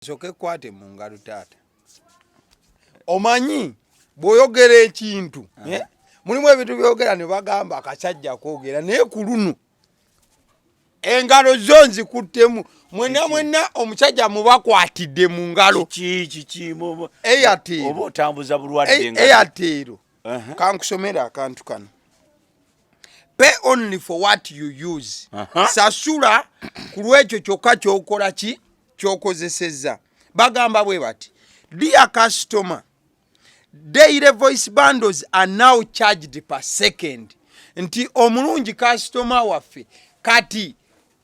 soke kwate mu ngalo taata omanyi bw'oyogera ekintu mulimu ebintu byogera ne bagamba akasajja kwogera naye ku luno engalo zo nzikuttemu mwena omusajja mubakwatidde mu ngalo oba otambuza bulwadde Airtel kankusomera akantu kano pay only for what you use sasula ku lwekyo kyokka kyokola ki kyokozesezza bagamba bwe bati dear customer daily voice bundles are now charged per second nti omulungi customer waffe kati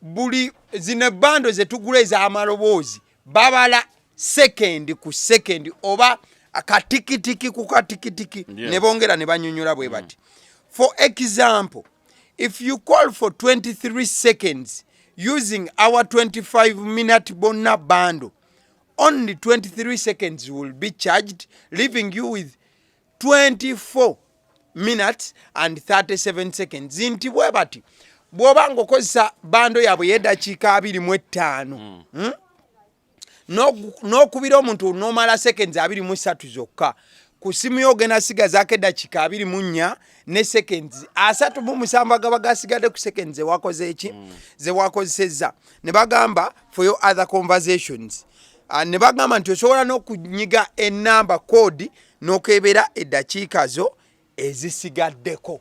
buli zine bando zetugula ez'amaloboozi babala second ku second oba akatikitiki ku katikitiki ne bongera ne banyonyola bwe bati for example if you call for 23 seconds using our 25-minute bonna bundle only 23 seconds will be charged, leaving you with 24 minutes and 37 seconds. Inti bwe bati bw'oba ng'okozesa bando yabwe y'eddakiika 25 n'okubira omuntu n'omala seconds 23 zokka ku simu yo ogenda sigazaako eddakiika 24 ne seconds 37 gaba gasigadde ku seconds zewakoze eki zewakozesezza ne bagamba for your other conversations ne bagamba nti osobola n'okunyiga enamba code n'okebera eddakiika zo ezisigaddeko.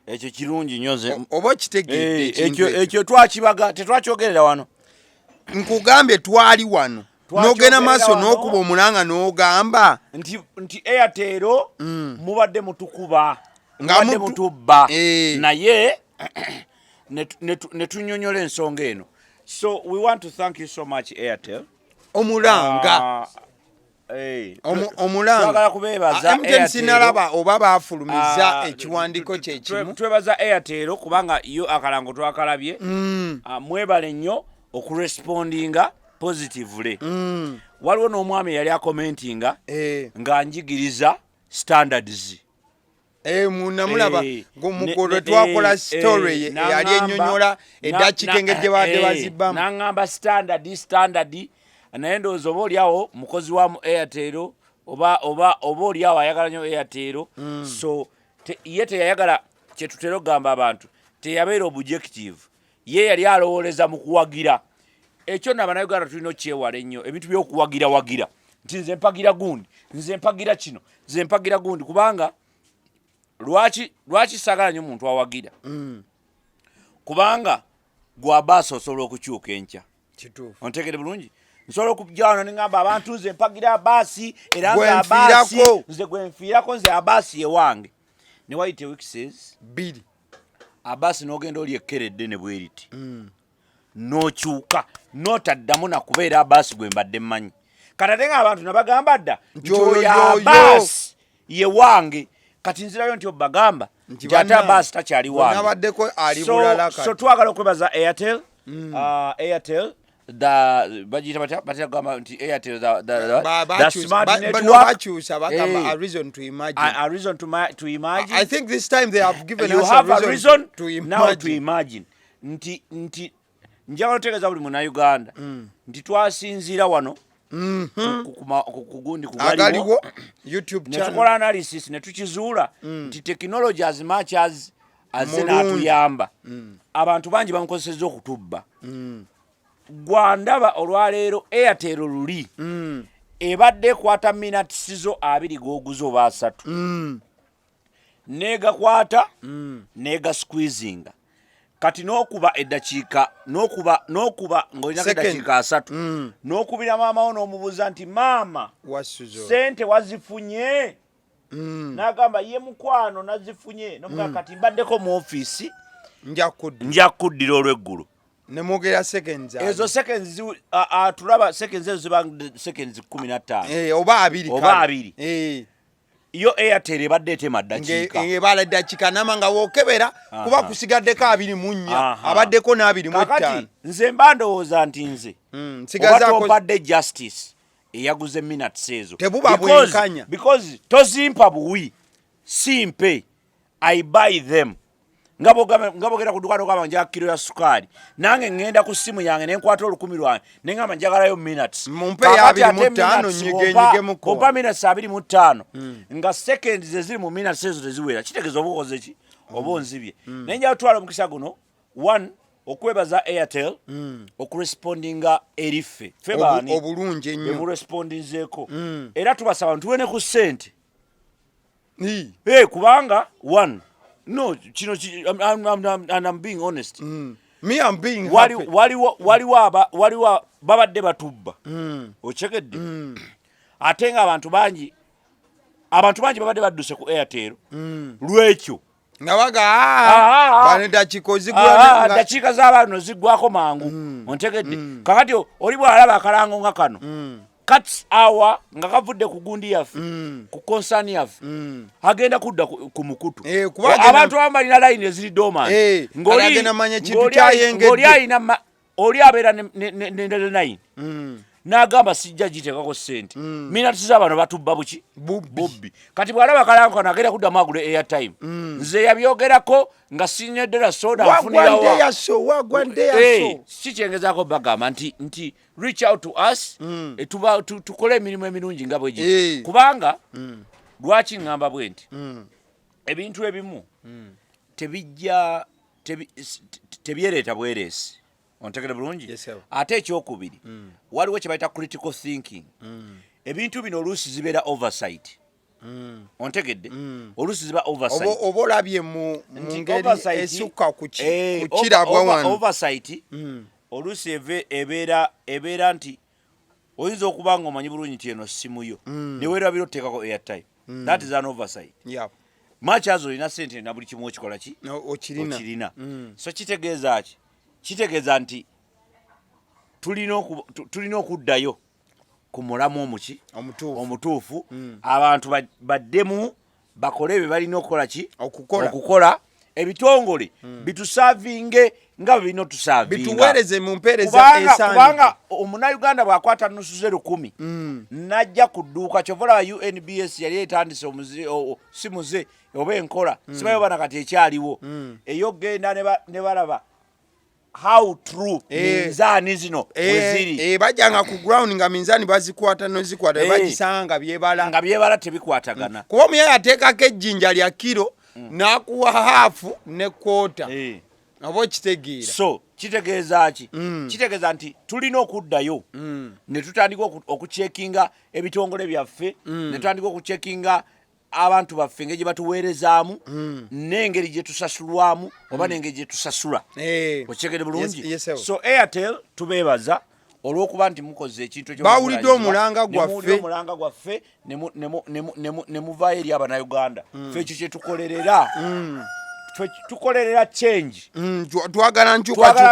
Ekyo kirungi nyoze oba kitegedde ekyo twakibaga tetwakyogerera wano nkugambye twali wano n'ogenda maaso n'okuba omulanga n'ogamba nti Airtel mubadde mutukuba mubadde mutubba naye ne tunyonyola ensonga eno. So we want to thank you so much Airtel omulanga twagala kubeebaza sinalaba oba baafulumiza ekiwandiiko kyekimu twebaza Airtel kubanga yo akalango twakalabye mwebale nnyo okurespondinga positively. Waliwo n'omwami yali akomentinga ng'anjigiriza standards munamulaba ng'omukolo twakola story yali ennyonnyola eddakiika engeri badde bazibbamu n'aŋŋamba standard naye ndowooza oba oliawo mukozi wa mu Airtel oba oliawo ayagala nnyo Airtel so ye teyayagala kyetutera okugamba abantu teyabeera objective ye yali alowooleza mu kuwagira ekyo n'abannayuganda tulina okyewala ennyo ebintu by'okuwagira nti nze mpagira gundi nze mpagira kino nze mpagira gundi kubanga lwaki saagala nnyo omuntu awagira kubanga gwabaasa osobola okukyuka enkya ontegere bulungi nsobola okujjawano neŋŋamba abantu nze mpagira abaasi era nga abaasi nze gwenfiirako nze abaasi ewange ne wayita weekses bbiri abaasi n'ogenda oli ekkeredde ne bweriti n'okyuka n'otaddamu nakubeera abaasi gwe mbadde mmanyi kati nga abantu nabagamba dda nti oyo abaasi ye wange kati nzirayo nti obagamba nti ate abaasi takyali wange so twagala okwebaza Airtel Airtel bagiyita batya gamba nti Airtel the smart network a reason to imagine a reason to imagine. I think this time they have given you us have a reason to imagine. Now to imagine nti njagala otegeeza buli munnauganda nti twasinziira wano kugundi AGALIWO YouTube channel netukola analysis netukizuula nti technology as much as n'atuyamba abantu bangi bamukozesezza okutubba gwandaba olwaleero Airtel luli ebadde ekwata minutes zo 2 g'oguza oba 3 negakwata nega squeezinga kati n'okuba eddakiika n'okuba ng'olina eddakiika 3 n'okubira maama wo n'omubuuza nti maama sente wazifunye n'agamba ye mukwano nazifunye n'omugaa kati mbaddeko mu ofiisi nja kuddira olw'eggulu nemwogera seconds ezo seconds tulaba seconds ezo ziba seconds 15 oba 2 yo Airtel ebadde etema ddakiika ebala ddakiika namanga wookebera kuba kusigaddeko 24 abaddeko n'25 nze mba ndowooza nti nze oba tompadde justice eyaguze minutes ezo tebuba bwenkanya because tozimpa buwi simpe I buy them ngabogera ku dukano kama njagala kilo ya sukali nange ngenda ku simu yange ne nkwata 10 lwange ne ngamba njagalayo minutes mumpe ya 25 nyige muko kompa minutes 25 nga seconds zeziri mu minutes ezo teziwera kitegeeza obukoze ki obonzibye nenja twala mukisa guno 1 okwebaza Airtel okurespondinga erife febani obulungi ennyo mu respondinzeko era tubasaba ntuwene ku sente kubanga 1 no kino I'm being honest me I'm being happy waliwo babadde batubba ochekedde atenga abantu bangi babadde badduse ku Airtel lwekyo nabaga bane dakiika z'abantu ziggwako mangu ontegedde kakati oli bw'alaba akalango nga kano cuts hour nga kavudde ku gundi yaffe ku concern yaffe agenda kudda ku mukutu abantu abalina line eziri dormant ng'oli abeera ne line n'agamba sijja gitekako ssente minutes z'abantu batubba buki bubbi kati bw'alaba akalango kano agenda kuddamu agula airtime nze yabyogerako nga sinyeddera soda nfunirawo kikyengezaako bagamba nti reach out to us tukole emirimu emirungi nga bwegi kubanga lwaki ngamba bwe nti ebintu ebimu tebyereeta bwereesi ontegere bulungi ate ekyokubiri waliwo kye bayita critical thinking ebintu bino oluusi zibeera oversight ontegedde oluusi ziba oversight oba olabye mu ngeri esukka ku kirabwa wano oversight oluusi ebeera nti oyinza okuba nga omanyi bulungi nti eno simu yo neweerabira oteekako airtime that is an oversight machazo olina sente na buli kimu okikola ki okirina so kitegeeza ki kitegeeza nti tulina okuddayo ku mulamu omutuufu abantu baddemu bakole bye balina okukola ki okukola ebitongole bitusavinge nga birina otusavinga mu mpeereza esaani kubanga omunauganda bw'akwata nusu 10 najja ku dduuka kyovola UNBS yali etandise simu ze oba enkola sibayo bana kati ekyaliwo eyo genda ne balaba how true minzaani zino weziri bajjanga ku ground nga minzaani bazikwata nozikwata bagisanga nga byebala tebikwatagana kuba omuyayi ateekako ejjinja lya kiro n'akuwa haafu ne kwota aba okitegeera so kitegeeza ki kitegeeza nti tulina okuddayo ne tutandika okucekinga ebitongole byaffe ne tutandika okucekinga abantu baffe engeri gye batuweerezaamu n'engeri gye tusasulwamu oba n'engeri gye tusasula okitegeere bulungi so Airtel tubeebaza olw'okuba nti mukoze ekintu ekyo bawulidde omulanga gwaffe ne muvaayo eri abannayuganda ffe ekyo kye tukolerera change twagala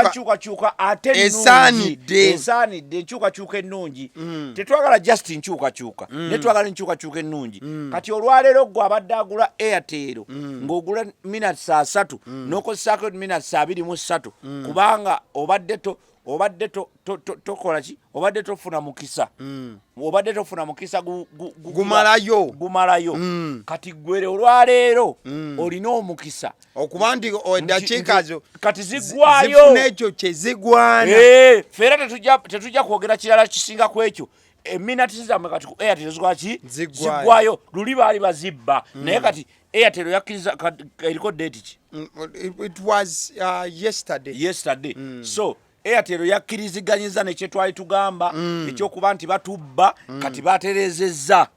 nkyukakyuka ate esaanidde enkyukakyuka ennungi tetwagala just nkyukakyuka ne twagala enkyukakyuka ennungi kati olwaleero gwe abadde agula Airtel ng'ogula minutes 3 n'okozesaako minutes 23 kubanga obadde tokola ki obadde tofuna mukisa gumalayo kati gwere olwaleero olina omukisa okuba nti eddakiika zo kati ziggwayo zifuna ekyo kye zigwana feera tetujja kwogera kirala kisinga ku ekyo eminati zammwe kati ku Airtel zikwaki ziggwayo luli baali bazibba naye kati Airtel yakkiriza eriko date ki it was yesterday so Airtel yakkiriziganyiza nekye twali tugamba ekyokuba nti batubba kati baterezezza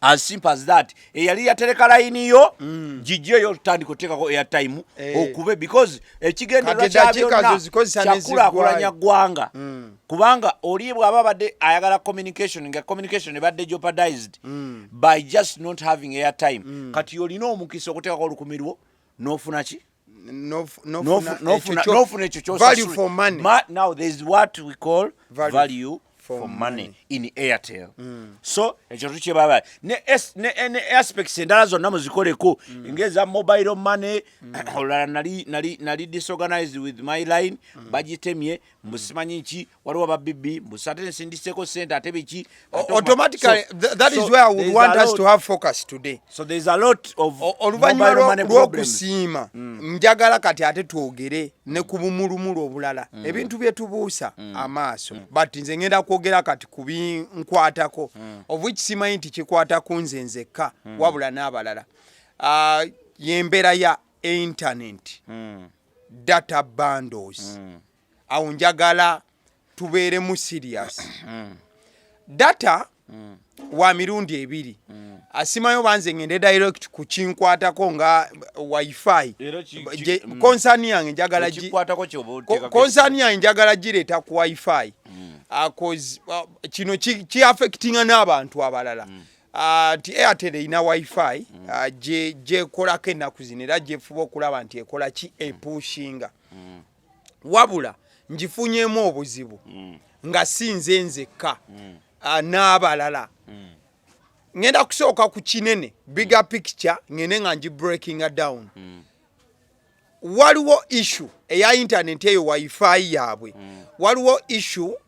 as simple as that eyali yatereka layini yo gijjeyo tutandika oteekako airtime okube because ekigendererwa kya byonna kyakulaakulanya ggwanga kubanga oli bw'aba badde ayagala communication nga communication ebadde jeopardized by just not having airtime kati olina omukisa okuteekako olukumi lwo n'ofuna ki value for money. Now there is what we call value for money in Airtel. So ekyo tukibaba ne aspects endala zonna muzikoleko ngeza mobile money olala nali disorganized with my line bagitemye mbusimanyi nki waliwo babibi mbusate nsindiseko sente ate biki automatically that is where I would want us to have focus today. So there's a lot of mobile money problems. Njagala kati ate twogere ne kubumulumulu obulala ebintu byetubuusa amaaso but nze ngenda kwogera kati kubi nkwatako of which simanyi nti kikwata kunze nzekka wabula n'abalala yembeera ya internet data bundles awo njagala tubeere mu serious data wa mirundi ebiri asimayo banze ngende direct ku kinkwatako nga wifi konsani yange njagala konsani yange njagala gireeta ku wifi cause kino ki affectinga n'abantu abalala ti Airtel ina wifi je kolako ennaku zino era gyefuba okulaba nti ekola ki epushinga wabula njifunyemu obuzibu nga sinze nzekka n'abalala ngenda kusooka ku kinene bigger picture ngene nga nji breaking down waliwo issue eya internet eyo wifi yaabwe waliwo issue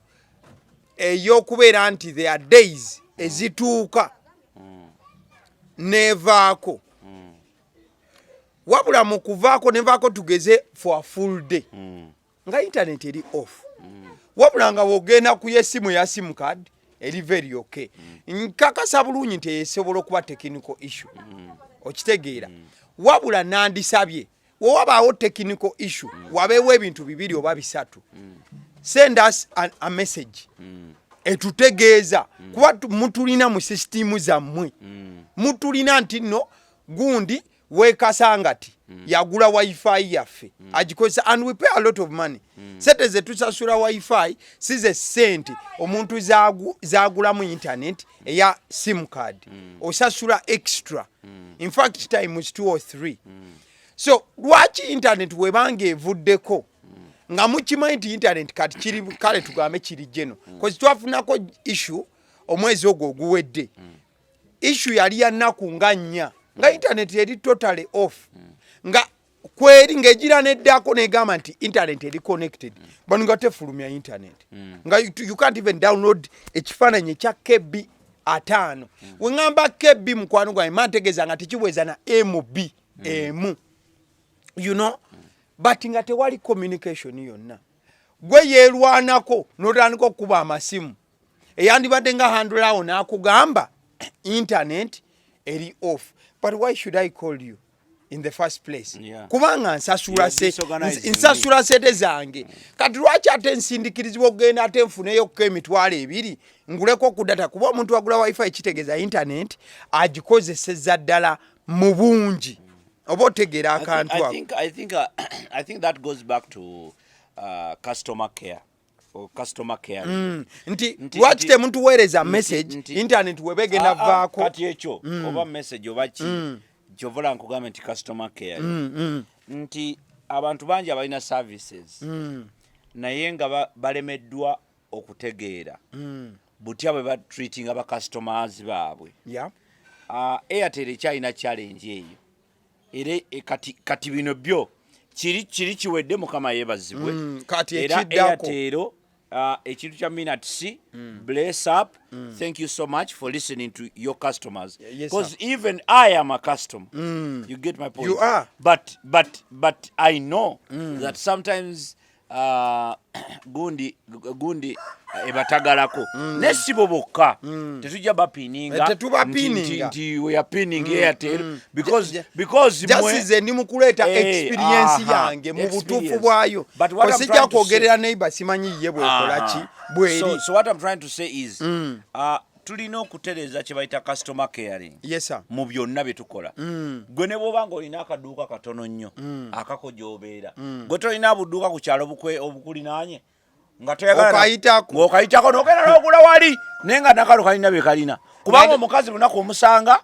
eyokubeera nti there are days ezituuka nevaako wabula mu kuvaako nevaako tugeze for a full day nga internet eri off wabula nga wogenda ku yesimu ya sim card eri very okay nkakasa bulungi nti esobola okuba technical issue okitegeera wabula nandisabye wabaawo technical issue wabeewo ebintu bibiri oba bisatu send us a message etutegeeza kuba mutulina mu system zammwe mutulina nti no gundi wekasangati yagula wifi yaffe agikozesa and we pay a lot of money sente ze tusasula wifi size sente omuntu zagula mu internet eya sim card osasula extra in fact times 2 or 3 so lwaki internet webanga evuddeko nga mukimanyi nti internet kati kiri kale tugambe kiri jeno cause twafunako issue omwezi ogwo oguwedde issue yali ya nnaku nga 4 nga internet eri totally off nga kweri ngegira neddako negamba nti internet eri connected bano nga tefulumya internet nga you can't even download ekifaananyi ekya KB 5 wengamba KB mukwano gwange mantegeeza nga tekibweza na MB emu you know but nga tewali communication yonna gwe yerwanako notandika okuba amasimu eyandibadde nga handle awo n'akugamba internet eri off but why should I call you in the first place kubanga nsasula sente zange kati lwaki ate nsindikirizibwa okugenda ate nfuneyo ko emitwalo 2 nguleko ku data kuba omuntu agula wifi kitegeeza internet agikozeseza ddala mu bungi oba otegeera akantu ako I think that goes back to customer care or customer care nti lwaki temutuweereza message internet webegenda vaako kati ekyo oba message oba ki kyovola nkugamba nti customer care nti abantu bangi abalina services naye nga balemeddwa okutegeera butya bwe batreatinga ba customers baabwe Airtel ekyalina challenge eyo era kati bino byo kiri kiwedde mukama yeebazibwe era Airtel ekintu kya minutes bless up thank you so much for listening to your customers because even I am a customer you get my point you are but I know that sometimes gundi ebatagalako nesibo bokka tetujja bapininga nti we are pinning Airtel because just ndi mukuleta experience yange mu butufu bwayo kosijja kwogerera neighbor simanyi ye bwekolaki bweri so what I'm trying to say is tulina okutereza kye bayita customer caring mu byonna bye tukola gwe ne bw'obanga olina akaduuka katono nnyo akako gy'obeera gwe tolina budduuka ku kyalo obukulinaanye nga okayitako n'ogenda n'ogula wali naye nga nakalo kalina bye kalina kubanga omukazi lunaku omusanga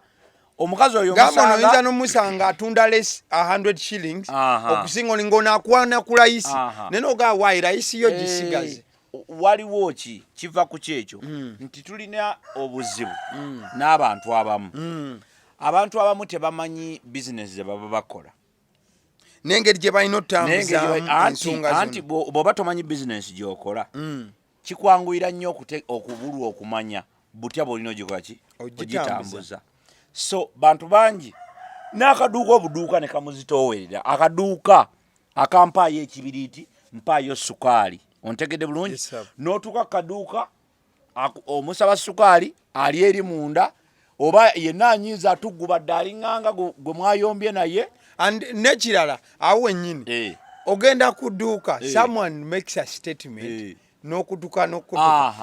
omukazi oyo omusanga oyinza n'omusanga atunda less 100 shillings okusinga olinga onaakwana ku layisi naye n'ogaa waayi layisi yo gisigaze waliwo ki kiva ku kyekyo nti tulina obuzibu n'abantu abamu abantu abamu tebamanyi bizinesi ze baba bakola n'engeri gye balina otambuza ensonga zino anti bw'oba tomanyi bizinesi gy'okola kikwanguyira nnyo okubulwa okumanya butya bw'olina ogikola ki ogitambuza so bantu bangi n'akaduuka obuduuka ne kamuzitoowerera akaduuka akampaayo ekibiriiti mpaayo sukaali ontegedde bulungi n'otuuka kaduuka omusaba sukaali ali eri munda oba yenna anyiiza atugubadde aliŋŋanga gwe mwayombye naye nekirala awo wennyini ogenda ku dduuka someone makes a statement n'okutuka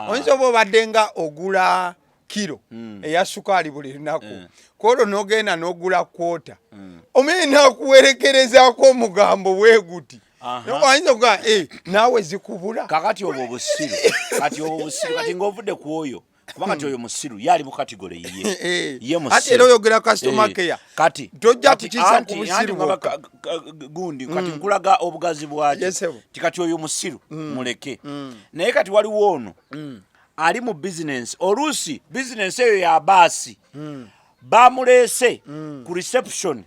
oyinza oba obadde nga ogula kilo eya sukaali buli lunaku kwolwo n'ogenda n'ogula kwota omenye nakuwerekerezaako omugambo weeguti ayinza okuga naawe zikubula kakati obwo obusiru kati ng'ovudde ku oyo kubanga ti oyo musiru yali mu kategole ye ate era oyogera customer care kati tojja kukiisa ku busiru gundi kati nkulaga obugazi bwakyo kati oyo musiru muleke naye kati waliwo ono ali mu business oluusi business eyo ya baasi bamuleese ku reception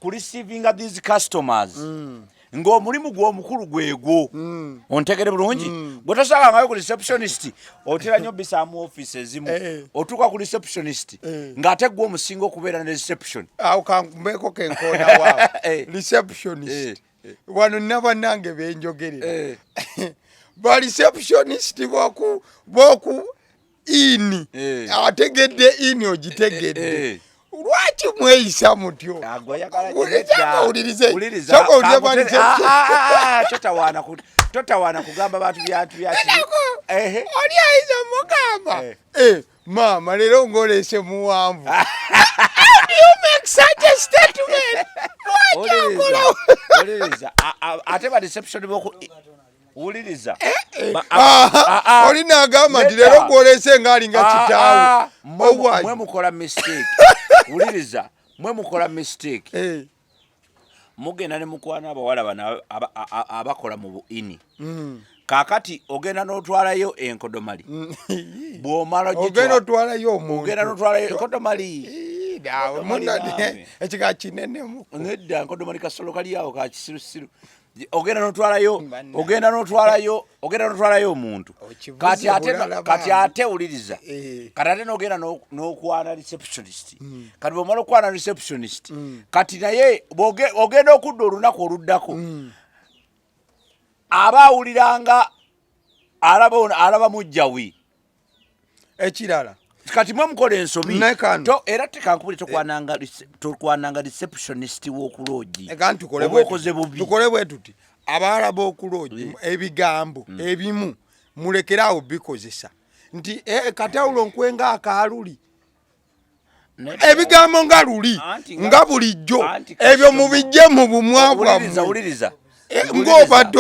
ku receiving these customers ng'omulimu gw'omukulu gwegwo ontegere bulungi bwe tosalangayo ku receptionist otera nnyo bisaamu office ezimu otuuka ku receptionist ng'ate gwe omusinga okubeera ne reception awo kankubeeko kenkoona waawo receptionist wano nabannange benjogerera ba receptionist boku ini ategedde ini ogitegedde lwaki mweyisa mutyo totawaana kugamba bantu byatu oli ayinza mugamba maama leero ng'olese muwanvu ate ba reception boku wuliriza oli n'agamba nti leero gw'olese ng'alinga kitaawe mwe mukola mistake wuliriza mwe mukola mistake mugenda ne mukwana abawala bano abakola mu buini kakati ogenda n'otwalayo enkodomali bw'omala ogenda otwalayo omuntu ogenda n'otwalayo enkodomali ekiga kinenemu nedda enkodomali kasolo kali awo ka kisirusiru ogenda n'otwalayo omuntu kati ate wuliriza kati ate n'ogenda n'okwana receptionist kati bw'omala okwana receptionist kati naye ogenda okudda olunaku oluddako aba awuliranga alaba mujjawi ekirala kati mwe mukola ensobi era tekankubuli tokwananga receptionist w'okuloogi oba okoze bubi tukole bwe tuti abaala b'okuloogi ebigambo ebimu mulekeraawo bikozesa nti katawulo nkwenga akaluli ebigambo nga luli nga bulijjo ebyo mubijje mu bumwa bwammwe ng'obadde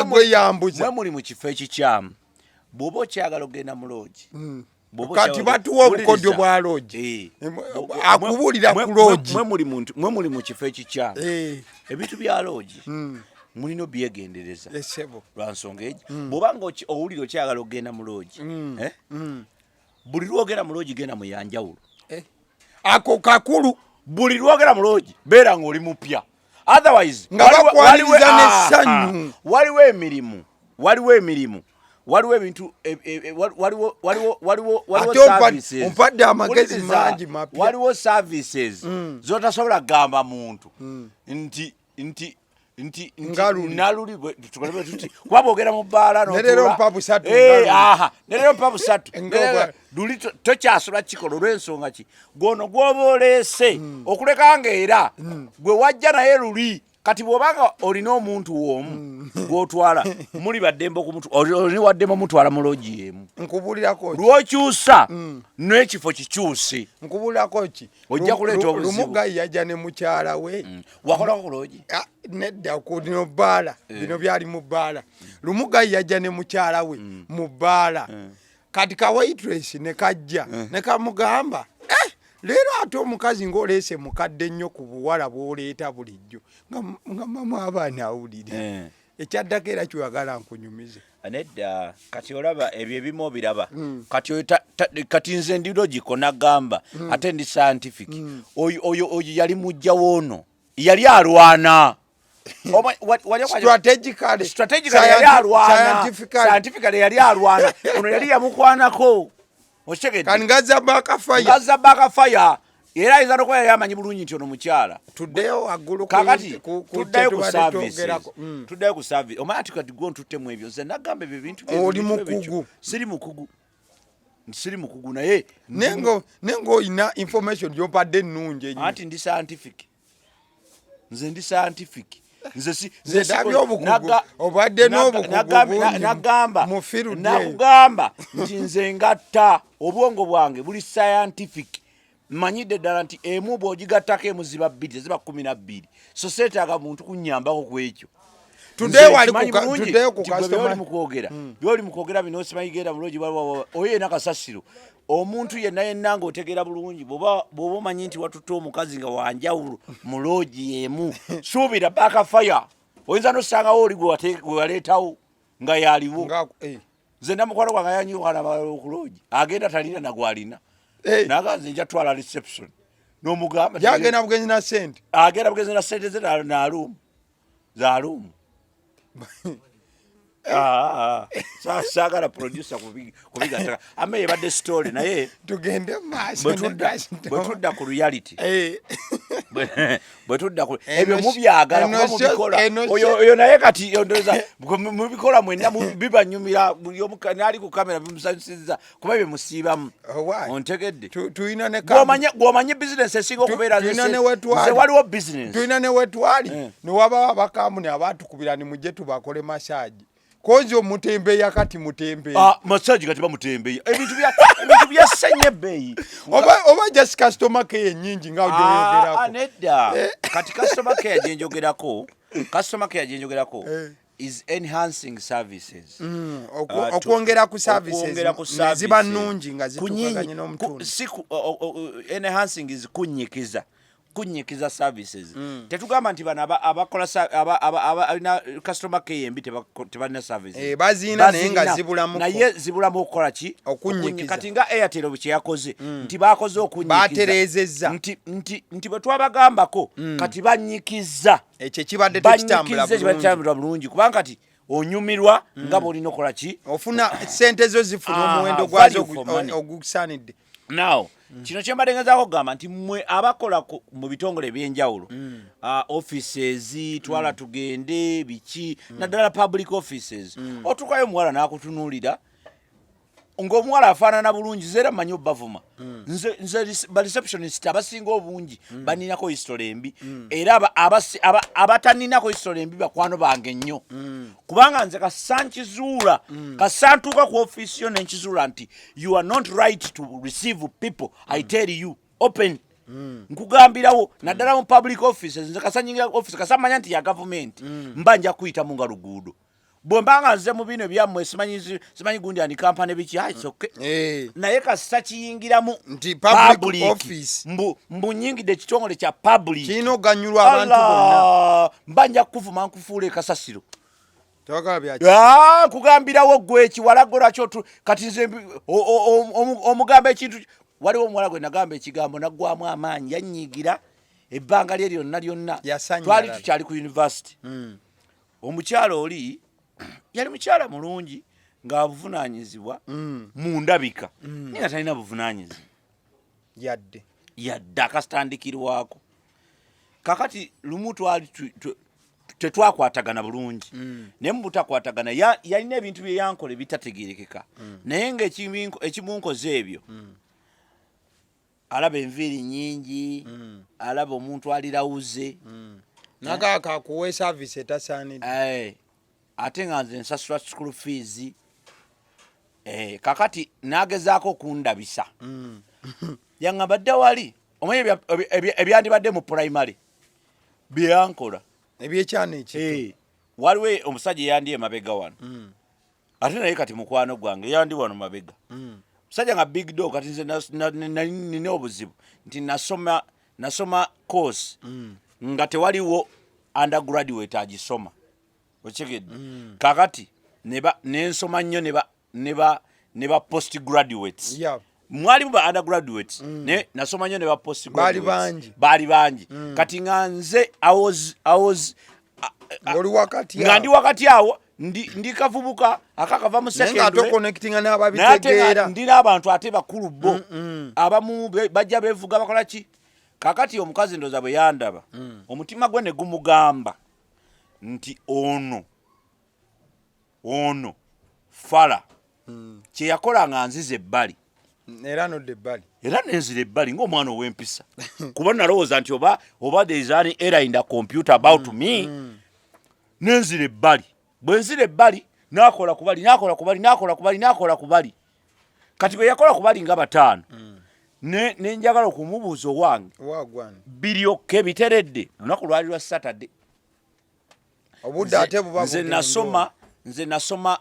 obweyambuza mwe muli mu kifo ekikyamu bw'oba okyagala ogenda mu loogi kati batuwa obukodyo bwa loogi akubulira ku loogi mwe muli mu kifo ekikyamu ebintu bya loogi mulina obyegendereza lwa nsonga egi bw'oba nga owulira okyagala ogenda mu loogi buli lwogenda mu loogi genda mu yanjawulo ako kakulu buli lwogenda mu loogi beera ng'oli mupya otherwise nga bakwaniriza n'essanyu waliwo emirimu waliwo ebintu ompadde amagezi mangi mapya waliwo services zotasobola kugamba muntu nti naluli tukolebe tuti kuba boogera mu bbaala nerero mpa busatu luli tokyasula kikola olw'ensonga ki gwono gw'oba oleese okuleka nga era gwe wajja naye luli kati bw'obanga olina omuntu w'omu gw'otwala muli baddembe olina waddemu omutwala mu loogi emu nkubulirako lw'okyusa n'ekifo kikyuse nkubulirako ki ojja kuleeta obuzibu lumugayi yajja ne mukyala we wakolako ku loogi nedda kudino bbaala bino byali mu bbaala lumugayi yajja ne mukyala we mu bbaala kati kawaitress ne kajja ne kamugamba leero ate omukazi ng'oleese mukadde nnyo ku buwala bw'oleeta bulijjo nga mama abaana awulire ekyaddako era kyeyagala nkunyumize nedda kati olaba ebyo ebimu biraba kati nze ndi logico nagamba ate ndi scientific oyo yali mujja woono yali alwana strategically yali alwana scientifically yali alwana ono yali yamukwanako kani ngazza bakafaya era ayinza nokuba yali amanyi bulungi nti ono mukyala tuddeyo waggulu kakati tuddayo ku service omanyi ati kati gwe ntuttemu ebyo nze nagamba ebyo ebintu oli mukugu siri mukugu naye nengo oyina information gyompadde ennungi ennyo anti ndi scientific nze ndi scientific obadde nakugamba nti nze ngatta obwongo bwange buli scientific manyidde ddala nti emu bw'ogigattako emu ziba 2 ziba 12 so seetaaga muntu kunnyambako ku ekyo byoli mukwogera bino osimayigenda bulungi oyo yena kasasiro omuntu yenna ng'otegeera bulungi bw'oba omanyi nti watutta omukazi nga wanjawulo mu loogi emu suubira bakafaya oyinza nosangawo oli gwe waleetawo nga yaliwo nze namukwano gwange yanyiwana ku loogi agenda talina nagwalina naganze njatwala reception n'omugamba yagenda bugenzi na sente ze zaalumu saagala producer kubigataka ame yebadde story naye tugende maaso bwe tudda ku reality bwe tudda ku ebyo mubyagala kuba mubikola oyo naye kati ondoza mubikola mwenna bibanyumira buli omu naali ku kamera bimusanyusiza kuba ebyo musiibamu ontegedde gw'omanyi business esinga okubeera nze waliwo business tulina ne wetwali newabawo abakampuni abaatukubira ni mujje tubakole massage kozi omutembeya kati mutembeya massage kati bamutembeya ebintu byasenye ebbeeyi oba just customer care nyingi nga ogyogerako nedda kati customer care gyenjogerako is enhancing services okwongera ku services ziba nnungi nga zitukaganye n'omutundu enhancing is kunyikiza services tetugamba nti bano abakola customer care embi tebalina services bazina naye nga zibulamu okukola ki kati nga Airtel bwe kyeyakoze nti bakoze baterezezza nti bwe twabagambako kati banyikiza ekyo kibadde tekitambula bulungi kubanga kati onyumirwa nga bw'olina okukola ki ofuna sente zo zifuna omuwendo gwazo ogusaanidde now kino kyembadde ngezaako okugamba nti mmwe abakola mu bitongole ebyenjawulo offices twala tugende biki naddala public offices otukayo omuwala n'akutunuulira ng'omuwala afaanana bulungi zeera mmanyi obbavuma nze ba receptionist abasinga obungi baninako history embi era abataninako history embi bakwano bange nnyo kubanga nze kasankizuula kasantuuka ku office yo nenkizuula nti you are not right to receive people I tell you open nkugambirawo naddala mu public offices nze kasanyingira office kasamanya nti ya government mba nja kuyitamu nga luguudo bwembanga nze mu bino byammwe simanyi gundi ani kampani biki naye kasita kiyingiramu nti public office mbu nyingidde ekitongole kya public kirina oganyulwa abantu bonna mba nja kukuvuma nkufuula ekasasiro kugambirawo gwe ekiwalago lwakyo kati nze omugamba ekintu waliwo omuwala gwe nagamba ekigambo naggwamu amaanyi yanyiigira ebbanga lye lyonna twali tukyali ku university omukyala oli yali mukyala mulungi ng'abuvunaanyizibwa mu ndabika naye nga talina buvunaanyizibwa yadde akasitandikirwako kakati lumu twali tetwakwatagana bulungi naye mu butakwatagana yalina ebintu bye yankola ebitategeerekeka naye ng'ekimunkoze ebyo alaba enviiri nyingi alaba omuntu alirawuze nakakuwa service etasaanidde ate nga nze nsasula school fees kakati nagezaako okundabisa yaŋŋamba dda wali omanyi ebyandibadde mu primary byeyankola ebyekyana ekito waliwo omusajja eyandi emabega wano ate naye kati mukwano gwange yandi wano mabega musajja nga big dog kati nze nina obuzibu nti nasoma course nga tewaliwo undergraduate agisoma ochegedde kakati nensoma nnyo neba postgraduates mwalimu ba undergraduates ne nasoma nnyo neba postgraduates bali bangi kati nga nze ndi wakati awo ndi kavubuka akakava mu secondary ndina abantu ate bakulu bo abamu bajja bevuga bakola ki kakati omukazi ndoza bwe yandaba omutima gwe ne gumugamba nti ono fala kye yakola nga nzize ebbali era nodde ebbali era nenzira ebbali ng'omwana ow'empisa kuba nalowooza nti oba there is an error in the computer about me nenzira ebbali bwe nzira ebbali nakola kubali kati bwe yakola kubali nga bataano nenjagala okumubuuza owange biryoke biteredde olunaku lwali lwa Saturday obudde ate buba nze nasoma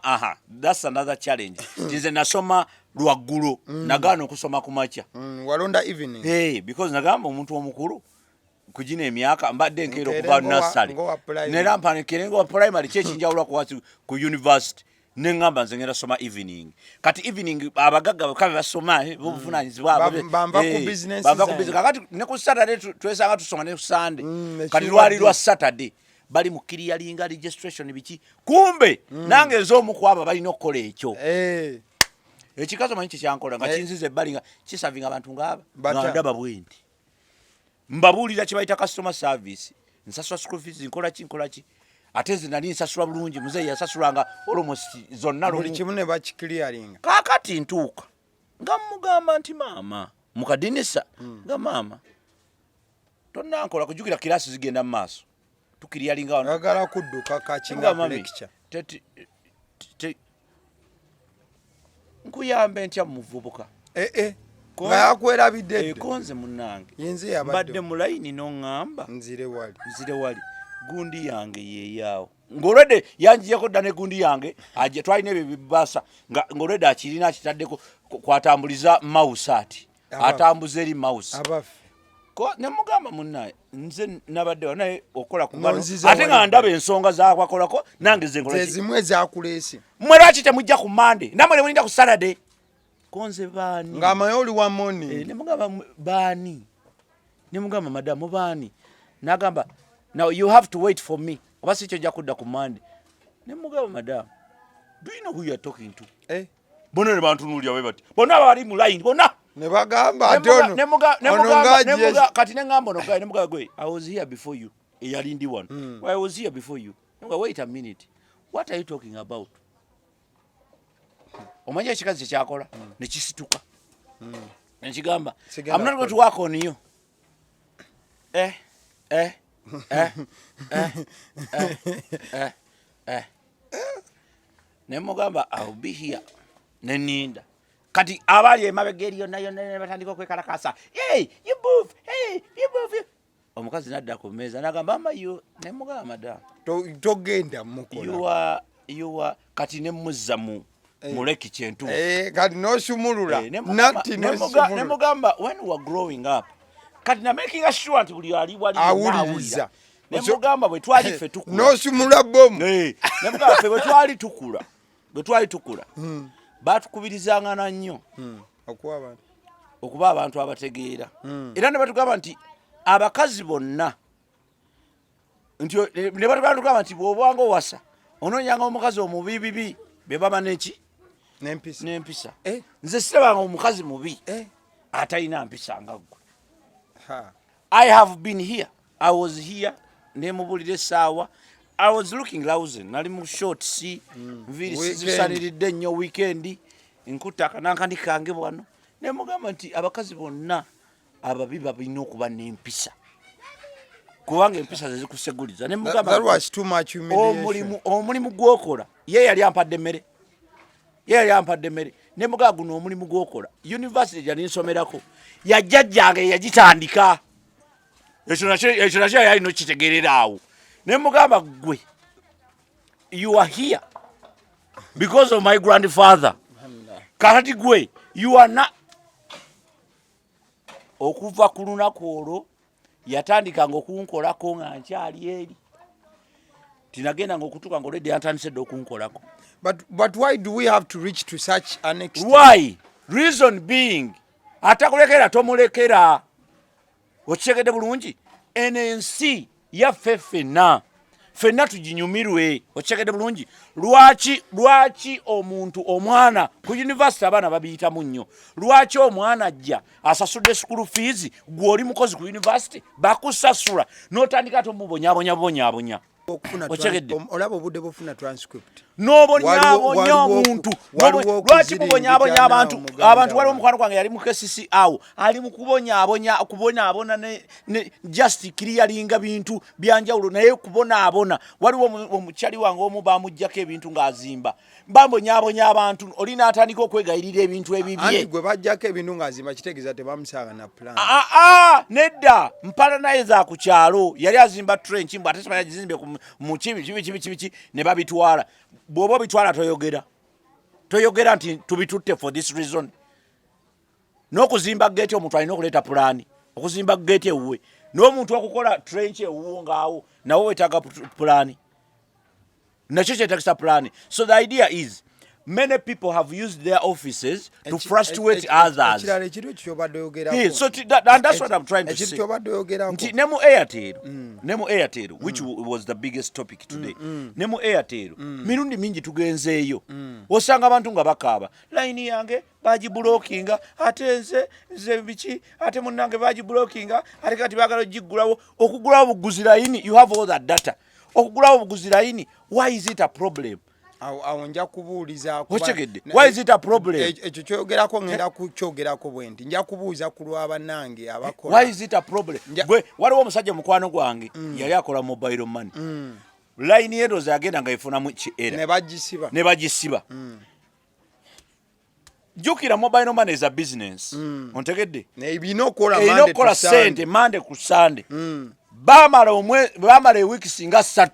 that's another challenge nze nasoma lwaggulo nagaana okusoma ku makya walonda evening because nagamba omuntu omukulu kujina emyaka mbadde nkeera okuva nursery nera mpanekerenga wa primary kyekyenjawula ku university nengamba nze ngenda soma evening kati evening abagagga bakabe basoma bobuvunanyizibwa bamba ku business kakati ne ku Saturday twesanga tusoma ne ku Sunday kati lwali lwa Saturday bali mu clearing registration biki kumbe nange ezomu kwaba balina okukola ekyo ekikazo manyi kyankola nga kinzize ebbali nga kisavinga abantu ngaba ndaba bwendi mbabuulira kibayita customer service nsasula school fees nkola ki ate nze nali nsasula bulungi muzeeyi yasasulanga almost zonna buli kimu ne bakiclearinga kakati ntuuka nga mugamba nti maama mukadinisa nga maama tonnankola kujukira kirasi zigenda mu maaso tukiryalinga wano agala kudduka kakinga lecture nkuyambe ntya muvubuka nga yakwerabidde konze munnange yenze yabadde mbadde mu layini n'oŋŋamba nzire wali gundi yange yeeyaawo ng'olwedde yanjiyeko dda ne gundi yange twalina ebyo bibasa ng'olwedde akirina akitaddeko kwatambuliza mouse ati atambuza eri mouse ne mugamba munnaye nze nabadde naye okola ku bano ate nga ndaba ensonga zakwakolako nange zimwe zakuleese mmwe lwaki temujja ku Monday namwe ne mulinda ku Saturday konze baani ng'amaye oli wa moni ne mugamba baani ne mugamba madamu baani nagamba now you have to wait for me oba si kyo nja kudda ku Monday ne mugamba madamu do you know who you are talking to bona ne bantunuulira bwe bati bonna bali mu line bonna ne bagamba ate ono kati ne ngamba ono ne mugamba gwe I was here before you eyalindi wano I was here before you wait a minute what are you talking about omanya ekikazi kyakola ne kisituka nekigamba I'm not going to work on you ne mugamba I'll be here neninda kati abali emabega eriyo nayo ne batandika okwekalakasa you move omukazi nadda ku mmeeza nagamba amayo ne mugamba madam togenda mukola you are kati ne muzza mu muleki kyentu kati nosumulula ne mugamba when we were growing up kati na making sure nti buli ali wali awuliriza ne mugamba bwe twali fe tukula nosumula bomu ne mugamba fe bwe twali tukula batukubirizanga na nnyo okuba abantu abategeera era ne batugamba nti abakazi bonna nti ne batugamba nti bw'obanga owasa onoonyanga omukazi omubibibi be baba neki n'empisa nze sirabanga omukazi mubi atalina mpisa nga ggwe I have been here I was here ne mubulira essaawa I was looking lousy nali mu short si nviri sizisaniridde nnyo weekend nkutaka nankandi kange bwano ne mugamba nti abakazi bonna ababi balina okuba n'empisa kubanga empisa zezikuseguliza ne mugamba omulimu gwokola ye yali ampadde emmere ne mugamba guno omulimu gwokola university gyali nsomerako yajjajjange yagitandika ekyo nakyo yalina okitegerera awo ne mugamba gwe you are here because of my grandfather kakati gwe you are not okuva ku lunaku olwo yatandikanga okunkolako nga nkyali eri tinagenda ngokutuka ngoledi atandise okunkolako. But why do we have to reach to such an extent? Why? Reason being, atakulekera tomulekera. Okitegedde bulungi? NNC yaffe ffenna tuginyumirwe. Okitegedde bulungi? Lwaki omuntu omwana ku university abaana babiyitamu nnyo. Lwaki omwana ajja asasudde school fees gw'oli mukozi ku university bakusasula n'otandika tomubonyabonyabonya. Olaba obudde bw'ofuna transcript. N'obonyaabonya omuntu. Lwaki mubonyaabonya abantu waliwo omukwano gwange yali mu KCC awo ali mu kubonaabona ne just clearinga bintu byanjawulo naye kubonaabona. Waliwo omukyali wange omu bamuggyako ebintu ng'azimba bambonyaabonya abantu oli n'atandika okwegayirira ebintu ebibye. Anti gwe bajjako ebintu ng'azimba kitegeeza tebamusaaga na plan. Nedda mpala naye za ku kyalo yali azimba trench mbu ate simanya gizimbe mu kibi ne babitwala. Bw'oba bitwala toyogera nti tubitutte for this reason. N'okuzimba gate omuntu alina okuleeta pulaani. Okuzimba gate ewuwe n'omuntu okukola trench ewuwo ngaawo nawo wetaaga pulaani. Nakyo kyetagisa pulaani. So the idea is many people have used their offices to frustrate others. So that's what I'm trying to say. Nemu Airtel, which was the biggest topic today. Nemu Airtel, mirundi mingi tugenzeeyo. Osanga abantu nga bakaaba. Line yange baji blockinga, ate nze biki, ate munnange baji blockinga, ate kati bagala ogigulawo. Okugulawo buguzi line, you have all that data. Okugulawo buguzi line, why is it a problem? Nja kubuuliza why is it a problem? Ekyo kyogerako ngenda kukyogerako bwenti nja kubuuza ku lw'abannange abakola. Why is it a problem? Gwe waliwo omusajja mukwano gwange yali akola mobile money. Line yeroza agenda nga ifunamu era ne bagisiba. Jukira mobile money is a business. Ontegedde? Ebinokola Monday ku Sunday. Bamala ewiki singa 3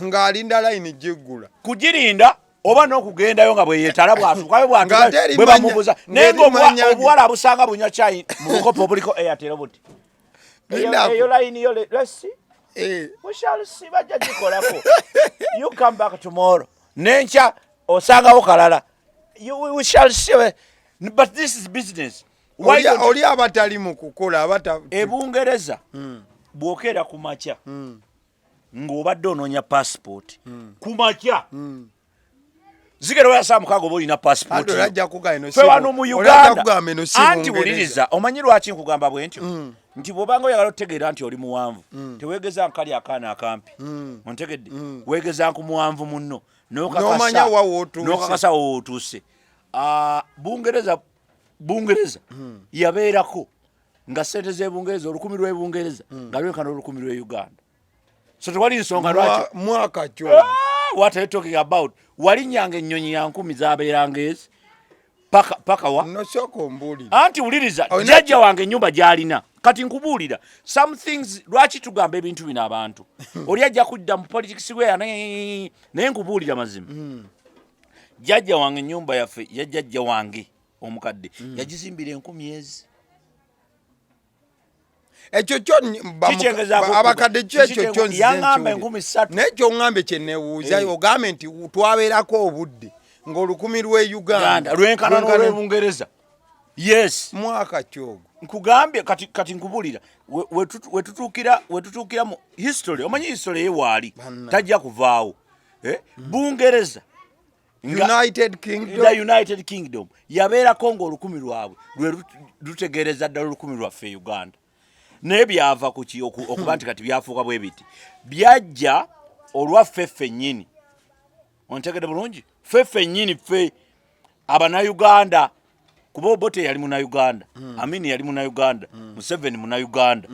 ng'alinda line jiggula kugirinda oba n'okugendayo nga bwe yeetala bwatukayo bwe bamubuza naye ng'obuwala abusanga bunywa cyayi mu bukopo obuliko Airtel buti eyo line yo let's see we shall see bajja gikolako you come back tomorrow nenkya osangawo kalala we shall see but this is business. Oli abatali mu kukola abata Ebungereza bwokera ku makya ng'obadde onoonya passport kumakya zigera waya mukago bolina passport fe wano mu Uganda anti wuliriza omanyi lwaki nkugamba bwe ntyo nti bw'obanga oyagala otegeera nti oli muwanvu teweegeza nkali akaana akampi ontegedde weegeza nku muwanvu munno n'okakasa wootuuse. Bungereza yabeerako nga ssente z'Ebungereza 1000 lw'Ebungereza nga lwenkana 1000 lw'e Uganda. So tewali nsonga lwaki mwaka kyo what are you talking about? Wali nyanga ennyonyi ya 10 zaabeeranga ezi paka wa no soko mbuli anti wuliriza jjajja wange ennyumba gy'alina kati nkubuulira some things lwaki tugamba ebintu bino abantu oli ajja kudda mu politics we naye nkubuulira mazima jjajja wange ennyumba yaffe ya jjajja wange omukadde yagizimbira 10 ezi. Ekyo kyo abakadde ekyo yangamba 13 nekyo ngambe kye neewuuza ogambe nti twabeerako obudde ng'olukumi lw'e Uganda lwenkana n'olw'Ebungereza. Yes mwaka kyogo nkugambye kati nkubulira wetutuukira mu history. Omanyi history ye waali tajja kuvaawo Bungereza the United Kingdom yabeerako ng'olukumi lwabwe lwe lutegeereza ddala olukumi lwaffe Uganda. Naye byava ku ki okuba nti kati byafuuka bwe biti byajja olwaffe ffennyini. Ontegedde bulungi ffe nnyini ffe Abanayuganda kuba Obote yali Munnayuganda Amini yali Munnayuganda Museveni Munnayuganda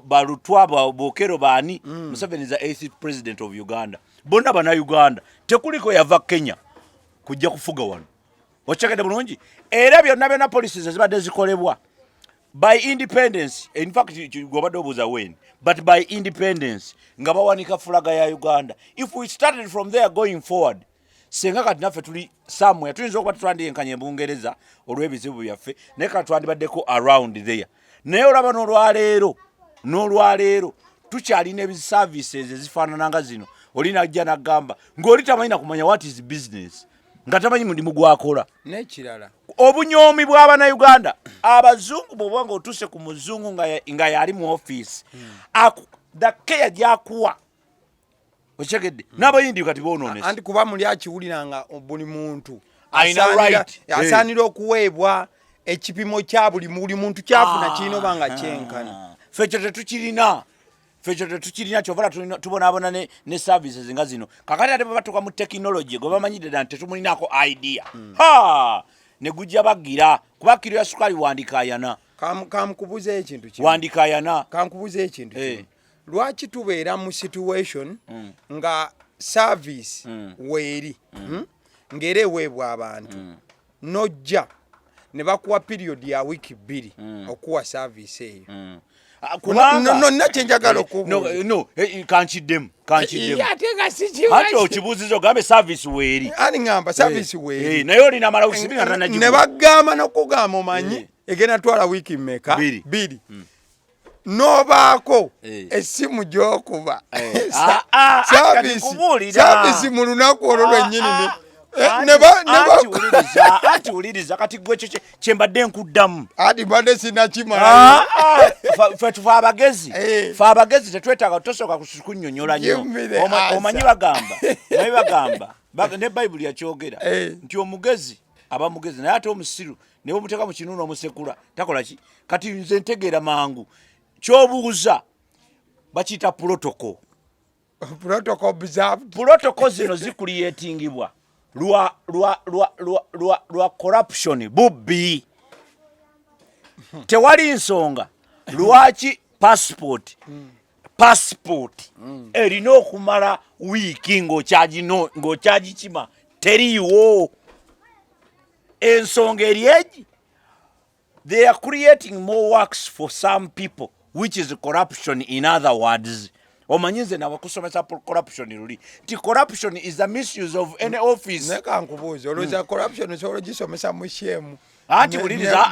balutwa Bokero baani Museveni is the 8th president of Uganda bonna Bannayuganda tekuliko yava Kenya kujja kufuga wano. Okitegedde bulungi era byonna policies ezibadde zikolebwa by independence. In fact gwobadde obuuza when but by independence nga bawanika fulaga ya Uganda. If we started from there going forward senga kati naffe tuli somewhere tuyinza okuba tutwandiyenkanya Bungereza olw'ebizibu byaffe naye kati twandibaddeko around there. Naye olaba n'olwaleero tukyalina services ezifaanana nga zino oli najja nagamba ng'oli tamanyi na kumanya what is business nga tamanyi mulimu gwakola n'ekirala obunyomi bw'Abannayuganda abazungu bw'oba nga otuuse ku muzungu nga yali mu offisi the care gy'akuwa okitegedde n'abayindi kati boonoonese anti kuba muli akiwuliranga buli muntu asaanira okuweebwa ekipimo kya buli muntu kyafuna kirina oba nga kyenkana ffe ekyo tetukirina kyovala tubonaabona ne services nga zino kakati ate babatuka mu tekinologi gwe bamanyidde dda nti tetumulinako idea ne gujja bagira kuba kiro ya sukali wandikayana kamukubuza ekintu wandikayana kankubuza ekintu lwaki tubeera mu situation nga service weeri ng'era eweebwa abantu nojja ne bakuwa period ya wiki 2 okuwa service eyo nonna kyenjagala okubuuza kankiddemu ate okibuuziza ogambe service weeri ani ngamba service weeri naye olina mala usibinga ne bagamba n'okugamba omanyi egenda twala wiki mmeka 2 nobaako essimu gy'okuba service mu lunaku olwo lwennyini anti wuliriza kati gwe ekyo kyembadde nkuddamu ati mbadde sinakimala ffe tufe abagezi tetwetaaga tosooka kunnyonnyola nnyo omanyi bagamba ne bayibuli yakyogera nti omugezi aba mugezi naye ate omusiru ne bumuteeka mu kinuuna omusekula takola ki kati nze ntegeera mangu kyobuuza bakiyita protocol zino zikuliyetingibwa lwa corruption bubbi tewali nsonga lwaki passport erina okumala wiiki ng'okyagikima teriiwo ensonga eri egi they are creating more works for some people which is corruption in other words omanyi nze nawe kusomesa corruption luli nti corruption is the misuse of any office nekankubuuza olowooza corruption osobola gisomesa mu shemu anti wuliriza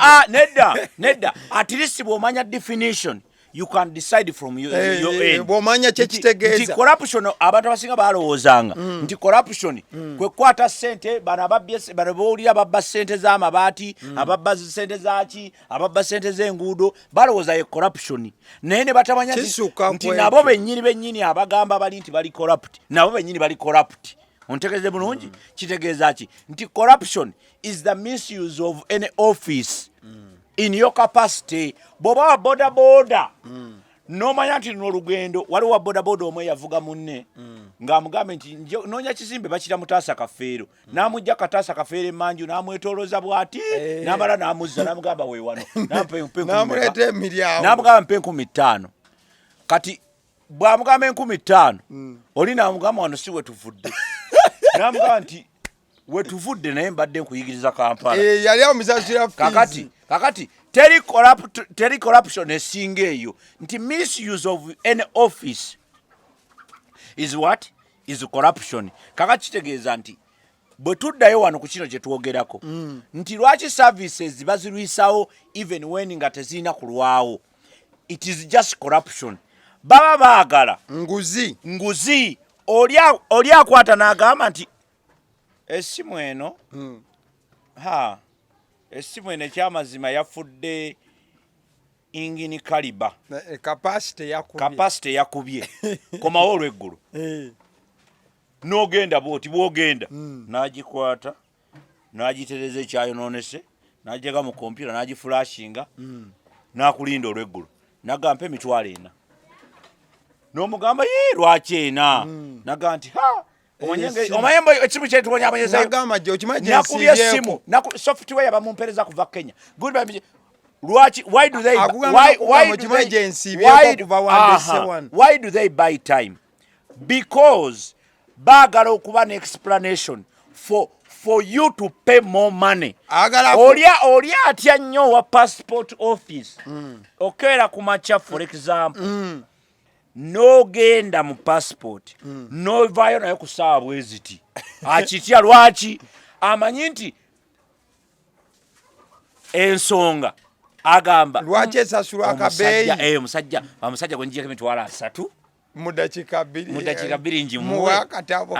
nedda at least bw'omanya definition you can decide from your end bw'omanya kyekitegeeza corruption abantu abasinga balowoozanga nti corruption kwe kukwata ssente bano bowulira babba ssente z'amabaati ababba ssente zaki ababba ssente z'enguudo balowooza ye corruption naye ne batamanya nti nabo bennyini abagamba bali nti bali corrupt nabo bennyini bali corrupt ontegeeze bulungi kitegeeza ki nti corruption is the misuse of any office in your capacity bw'oba wa bodaboda n'omanya nti luno olugendo waliwo wa bodaboda omwe yavuga munne ng'amugambe nti noonya kizimbe bakira mutaasa kafeero n'amugja kataasa kafeero emanju n'amwetolooza bw'ati n'amala n'amuzza n'amugamba weewano n'amuleeta emiryawo n'amugamba mpe 15,000 kati bw'amugamba 15,000 oli n'amugamba wano si wetuvudde n'amugamba nti wetuvudde naye mbadde nkuyigiriza Kampala yali amusasira kakati teri corruption esinga eyo nti misuse of any office is what is corruption kakati kitegeeza nti bwe tuddayo wano ku kino kye twogerako nti lwaki services bazirwisawo even when nga tezirina kulwawo it is just corruption baba baagala nguzi oli akwata n'agamba nti essimu eno essimu eno ekyamazima yafudde ingini kaliba kapasite yakubye komawo olw'eggulu n'ogenda bw'ogenda n'agikwata n'agitereza ekyayonoonese n'agyega mu kompyuta n'agifulashinga n'akulinda olw'eggulu n'agamba emitwalo 4 n'omugamba lwaki ena n'agamba nti omayembo ekimu kyetubonyabonyezanakubya essimu software yabamumpereza kuva Kenya why do they buy time because baagala okuba ne explanation for you to pay more money oli atya nnyo wa passport office okeera ku makya for example n'ogenda mu passport n'ovaayo naye ku ssaawa bwe ziti akitya lwaki amanyi nti ensonga agamba lwaki esasulwa akabeeyi omusajja gwe njiyeko emitwalo 3 Mudakiika 2 njimuwe katabo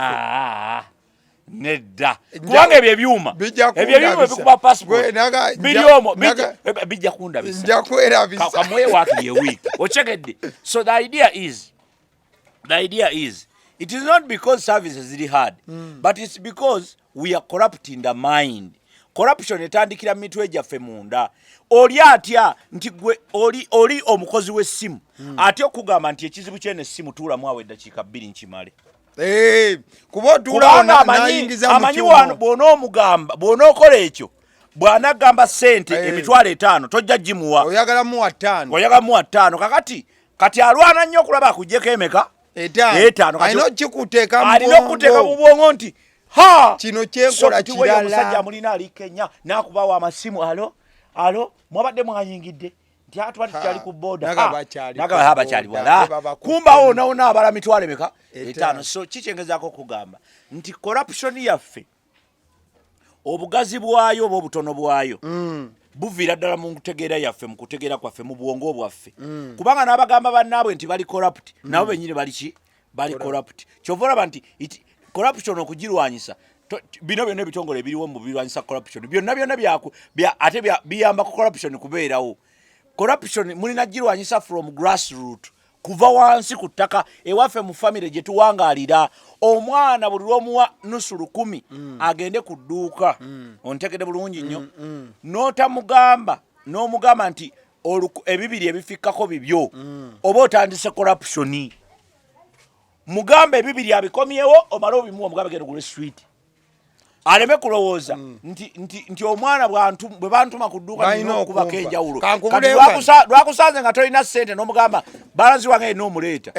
nedda kubanga ebyo ebyuma bikuba passport biriomo bijja kundabisa nja kwerabisa kamwe wakiri a week ochegedde. So the idea is it is not because services ziri hard but it's because we are corrupting the mind. Corruption etandikira mitwe gyaffe munda. Oli atya nti gwe oli omukozi w'essimu ate okugamba nti ekizibu kyene essimu tuulamu awo eddakiika 2 nkimale. Kuba otuulawo n'ayingiza mu amanyi wano bw'onookola ekyo bw'anagamba ssente emitwalo 5 tojja gimuwa. Oyagala muwa 5. Kati alwana nnyo okulaba akuggyeko emeka 5. Alina okikuteeka mu bwongo nti kino kyenkola kirala. Omusajja amulina ali Kenya n'akubawo amasimu alo mwabadde mwayingidde nti atwali kyali ku boda nagaba bakyali wala kumba ona abala mitwalo emeka 5. So kikyengezaako okugamba nti corruption yaffe obugazi bwayo oba obutono bwayo buviira ddala mu kutegeera yaffe mu kutegeera kwaffe mu bwongo bwaffe kubanga n'abagamba bannaabwe nti bali corrupt nabo bennyini bali corrupt. Kyova olaba nti corruption okugirwanyisa bino byonna ebitongole ebiriwo mu birwanyisa corruption byonna ate biyamba ku corruption kubeerawo. Corruption mulina girwanyisa from grassroot kuva wansi ku ttaka ewaffe mu family gye tuwangaalira. Omwana buli lw'omuwa nusu 10 agende ku dduuka ontegede bulungi nnyo n'omugamba nti ebibiri ebifikkako bibyo oba otandise corruption. Mugamba ebibiri abikomyewo omala obimuwa mugambe genda gule sweet aleme kulowooza nti omwana bwe bantuma ku dduuka nina okubako enjawulo. Lwakusanze nga tolina ssente n'omugamba balansi wange n'omuleeta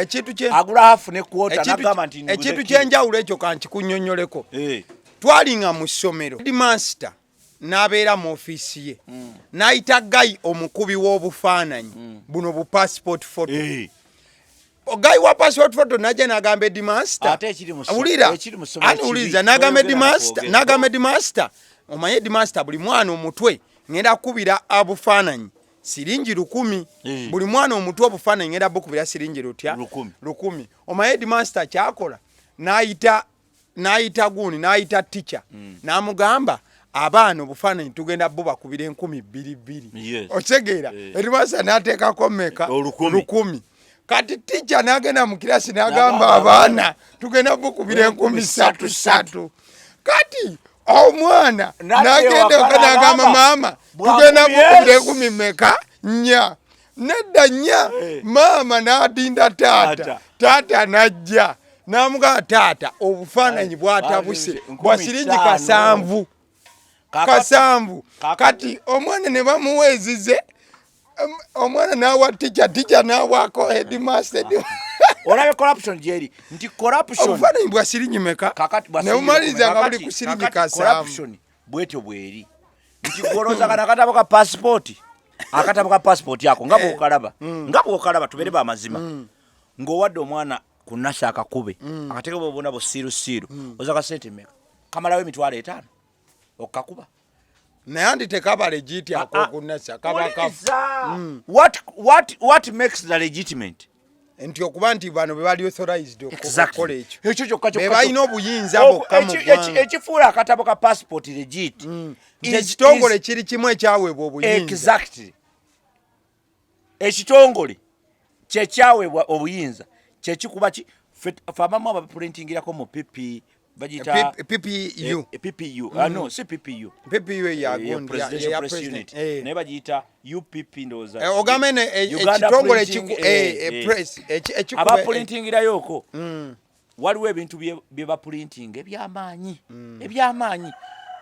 agula hafu ne kwota n'agamba nti ekintu ky'enjawulo ekyo kankikunnyonnyoleko. Twalinga mu ssomero headmaster n'abeera mu ofiisi ye n'ayita gayi omukubi w'obufaananyi buno bu passport photo. Ogayi wa passport photo najja n'agamba headmaster awuliriza n'agamba headmaster omanye headmaster buli mwana omutwe ngenda kukubira abufaananyi siringi 10. Buli mwana omutwe obufaananyi ngenda bukubira siringi 10. Omanye headmaster kyakola n'ayita guuni n'ayita teacher n'amugamba abaana obufaananyi tugenda bubakubira 2,200. Otegeera headmaster n'ateekako mmeka 10. Kati teacher n'agenda mu kirasi n'agamba abaana tugenda bukubira 3,300. Kati omwana n'agenda n'agamba maama tugenda bukubira 10,000 mmeka 4. Nedda 4 maama n'adinda taata n'ajja n'amugamba taata obufaananyi bwatabuse bwa siringi 7. Kati omwana ne bamuweezize omwana nawa teacher nawako headmaster. Olabe corruption jeri nti corruption obufaananyi bwa siringi meka neumaliza nga buli ku siringi 7. Corruption bwetyo bweri nti goloza kana akatabo ka passport yako nga bw'okalaba tubere ba mazima ng'owadde omwana ku nasa akakube akateke bw'obona busiirusiiru oza ka sente meka kamalawo emitwalo 5 okakuba naye andi tekaba legit akokunasa kabaka. What makes the legitimate nti okuba nti bano be bali authorized okukola ekyo kyokka be balina obuyinza bokka mu ggwanga ekifuula akatabo ka passport legit ekitongole kiri kimu ekyaweebwa obuyinza. Exactly. Ekitongole kyekyaweebwa obuyinza kyekikuba famamu abaprintingirako mu PP bagita PPU. No, si PPU. PPU ya presidential press unit. Naye bagita UPP ndoza. Ogamene ekitongole ekiku press ekikuba abaprintingira yoko. Waliwo ebintu bye baprinting ebyamaanyi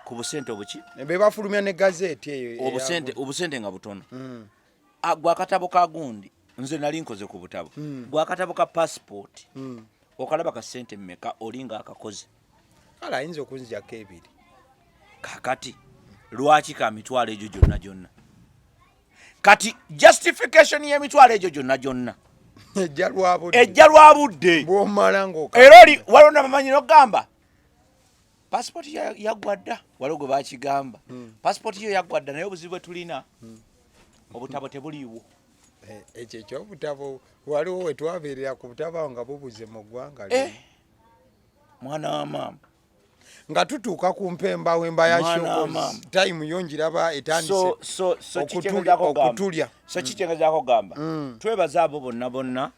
ku busente obuki be bafulumya ne gazeti eyo obusente nga butono. Gwa katabo ka gundi nze nali nkoze ku butabo gwa katabo ka passport okalaba ka sente mmeka olinga akakoze ala ayinza okunzijako 2 kakati lwaki ka mitwalo egyo gyonna kati justification y'emitwalo egyo gyonna ejja lwabudde bw'omala ng'oka era oli waliwo nabamanyi n'ogamba passport yaggwadda waliwo gwe bakigamba passport yo yaggwadda naye obuzibu bwe tulina obutabo tebuliiwo ekyo kyobutabo waliwo wetwabeerera ku butabo nga bubuze mu ggwanga mwana wa maama nga tutuuka ku mpemba wemba ya shows time yo njiraba etandise okutulya so kikyengezaako gamba twebaza abo bonna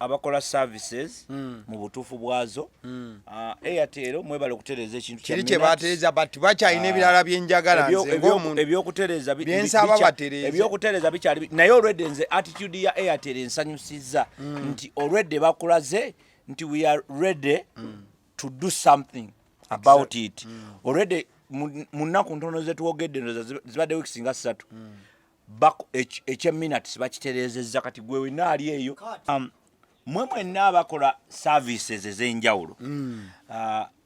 abakola services mu butuufu bwazo Airtel mwebale okutereeza ekintu kya kiri kye batereeza bati bakyalina ebirala byenjagala nze ng'omuntu ebyokutereeza byensaba batereeze ebyokutereeza bikyali naye olwedde nze attitude ya Airtel ensanyusizza nti olwedde bakulaze nti we are ready to do something about it already mu nnaku ntono ze tuwogedde zibadde weeks nga 3 minutes bakitereezezza kati gwe wenaali eyo mwe mwenna abakola services ez'enjawulo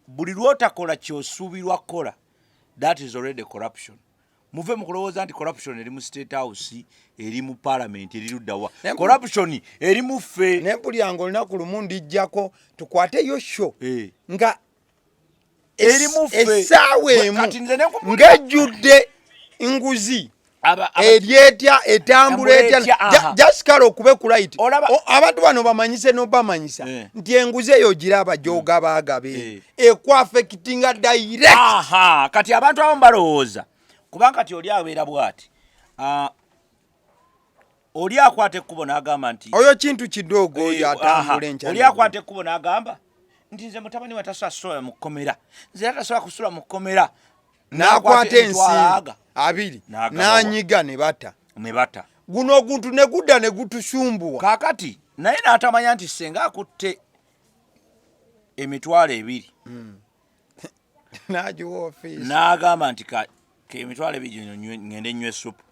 buli lwotakola kyosuubirwa kukola that is already corruption muve mu kulowooza nti corruption eri mu state house eri mu parliament eri luddawa corruption eri mu ffe nebuli yange olunaku lumu ndijjako tukwateyo show nga eri mu ffe essaawa emu ng'ejjudde nguzi eryetya etambula etya just kale okube kulayiti abantu bano bamanyise n'obamanyisa nti enguzi eyo giraba gy'ogabaagabe ekwafekitinga direct kati abantu abamu balowooza kubanga kati oli abeera bw'ati oli akwata ekkubo n'agamba nti oyo kintu kidogo oyo atambula enkya oli akwata ekkubo n'agamba nti nze mutabani we tasobola kusula mu kkomera nze tasobola kusula mu kkomera n'akwata ensimbi 2 n'anyiga ne bata guno oguntu ne gudda ne gutusumbuwa kaakati naye n'atamanya nti senga akutte emitwalo 2 n'agiwa ofiisi n'agamba nti emitwalo 2 ngende nywe supu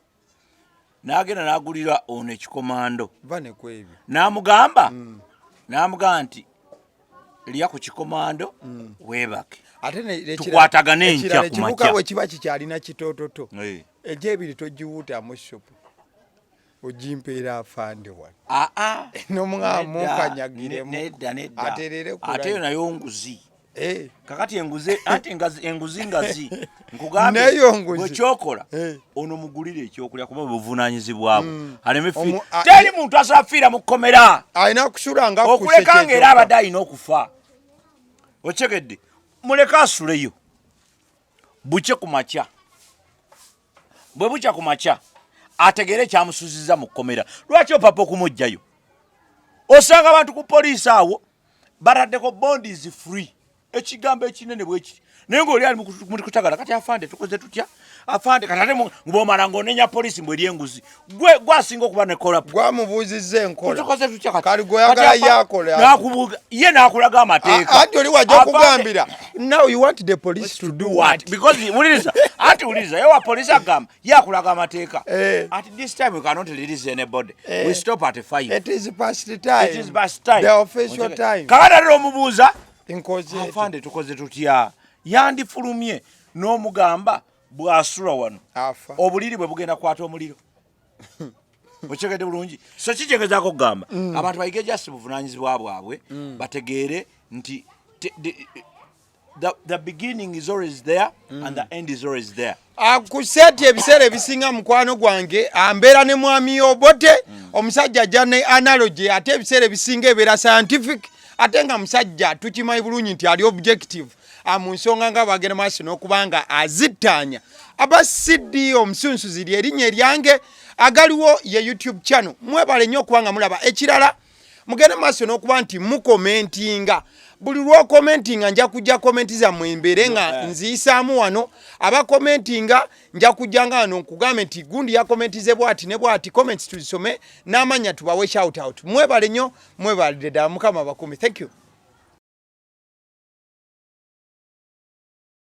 n'agenda n'agulira ono ekikomando n'amugamba nti lya ku kikomando weebake tukwatagane enkya ku makya bwe kiba kikyalina kitoototo egy'ebiri togiwuutamu supu ogimpeera afande wano n'omwamu okanyagiremu aterere ate yo nayo nguzi kakati enguzi ngazi nkugambye bwe kyokola ono mugulire ekyokulya kuba buvunaanyizibwabo aleme teri muntu asobola kufiira mu kkomera alina kusula nga okuleka ng'era abadde alina okufa okyegedde muleke asuleyo buke ku makya bwe bukya ku makya ategere ekyamusuziza mu kkomera lwaki opapa okumugjayo osanga abantu ku poliisi awo bataddeko bondies free ekigambo ekinene bwekiti naye ng'oli ali mukutagala kati afande tukoze tutya afande katate ng'omala ng'onenya poliisi mbwe eri enguzi gwasinga okuba nekola gwamubuuzizza enkola tukoze tutya kali gweyagala yakola n'akubuuga ye n'akulaga amateeka anti oli wajja kugambira now you want the police to do what because muliriza anti uliriza yewa police agamba yakulaga amateeka at this time we cannot release anybody we stop at 5 it is past time the official time kakati lero omubuuza afande tukoze tutya yandifulumye n'omugamba bw'asula wano obuliri bwe bugenda kwata omuliro okyegedde bulungi so kikyegezaako kugamba abantu bayige just buvunaanyizibwa bwabwe bategeere nti the beginning is always there and the end is always there akuseti ebiseera ebisinga mukwano gwange ambeera ne mwami Obote omusajja ajja ne analogy ate ebiseera ebisinga ebeera scientific ate nga musajja tukimanyi bulungi nti ali objective mu nsonga nga bagenda maaso n'okubanga azittaanya abasidi omusunsuzi lyerinnya eryange agaliwo ye YouTube channel mwebale nnyo okubanga mulaba ekirala mugenda maaso n'okuba nti mukomentinga buli lw'okomentinga nja kujja komenti zammwe embeere nga nziyisaamu wano abakomentinga nja kujjanga wano nkugambe nti gundi yakomentize bw'ati ne bw'ati comments tuzisome n'amanya tubawe shout out mwebale nnyo mwebalidde ddala mukama bakuumi thank you